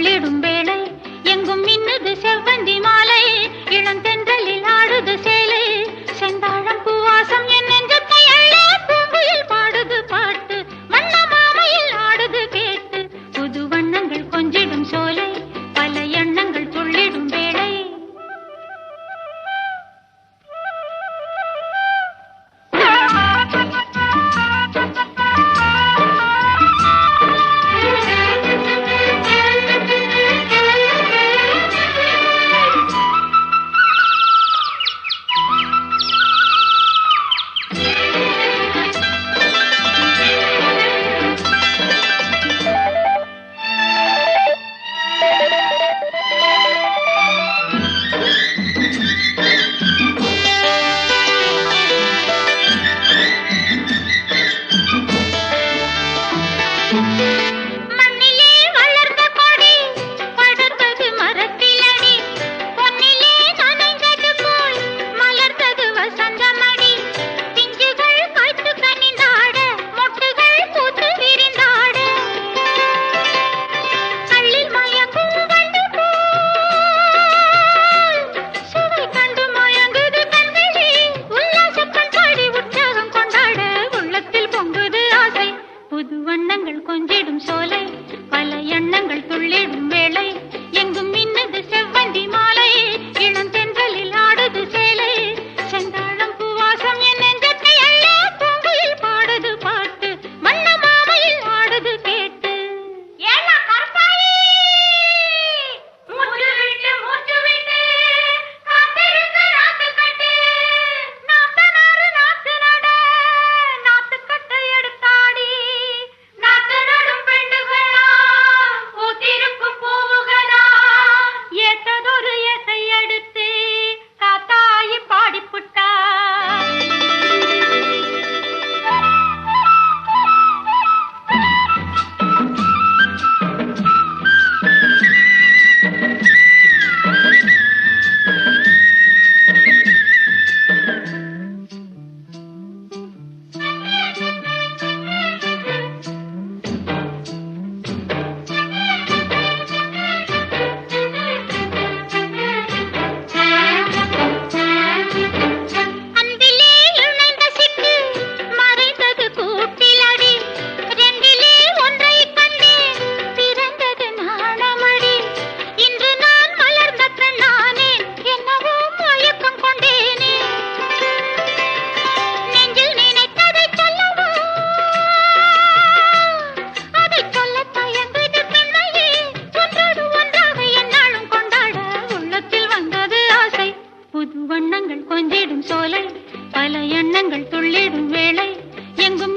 துள்ளிடும் வேளை எங்கும் மின்னுது செவ்வந்தி மாலை இளந்தென்றலில் ஆடுது சேலை செந்தாழம் பூவாசம் என் நெஞ்சத்தை அள்ள பூங்குயில் பாடுது பாட்டு வண்ண மாமையில் ஆடுது கேட்டு புது வண்ணங்கள் கொஞ்சிடும் சோலை பல எண்ணங்கள் துள்ளிடும் வேளை மண்ணிலே வளர்ந்த கொடி படர்ந்தது மரத்திலடி பொன்னிலே நனைந்தது போல் மலர்ந்தது வசந்தமடி பிஞ்சுகள் காய்த்து கனிந்தாட மொட்டுகள் பூத்து விரிந்தாட கள்ளில் மயக்கும் வண்டு போல் சுவை கண்டு மயங்குது கண்களே உல்லாச பண்பாடி உற்சாகம் கொண்டாட உள்ளத்தில் பொங்குது ஆசை புது வண்ணங்கள் கொஞ்சிடும் சோலை பல எண்ணங்கள் துள்ளிடும் வேளை எங்கும் மின்னது செவ்வந்தி மாலை இளந்தென்றலில் ஆடுது சேலை செந்தாழம் பூவாசம் என் நெஞ்சத்தை அள்ள பூங்குயில் பாடுது பாட்டு வண்ண மாமையில் ஆடுது கேட்டு ஏலா கற்பாயி மூச்சு விட்டு காத்திருக்க நாத்து கட்டு நாத்து நாறு நாத்து நட நாத்து கட்டை எடுத்தாடி நாத்து நடும் பெண்டுகளா பூத்திருக்கும் பூவுகளா ஏத்ததொரு எசை எடுத்து காத்தாயி பாடிப்புட்டா அன்பிலே இணைந்த சிட்டு மறைந்தது கூட்டிலடி ரெண்டிலே ஒன்றை கண்டேன் பிறந்தது நாணமடி இன்று நான் மலர்ந்த கண்ணானேன் என்னவோ மயக்கம் கொண்டேனே நெஞ்சில் நினைத்ததை சொல்லவோ அதை சொல்ல தயங்குது பெண்மையே ஒன்றோடு ஒன்றாக என்னாலும் கொண்டாட உள்ளத்தில் வந்தது ஆசை புது வண்ணங்கள் கொஞ்சிடும் சோலை பல எண்ணங்கள் துள்ளிடும் வேளை எங்கும்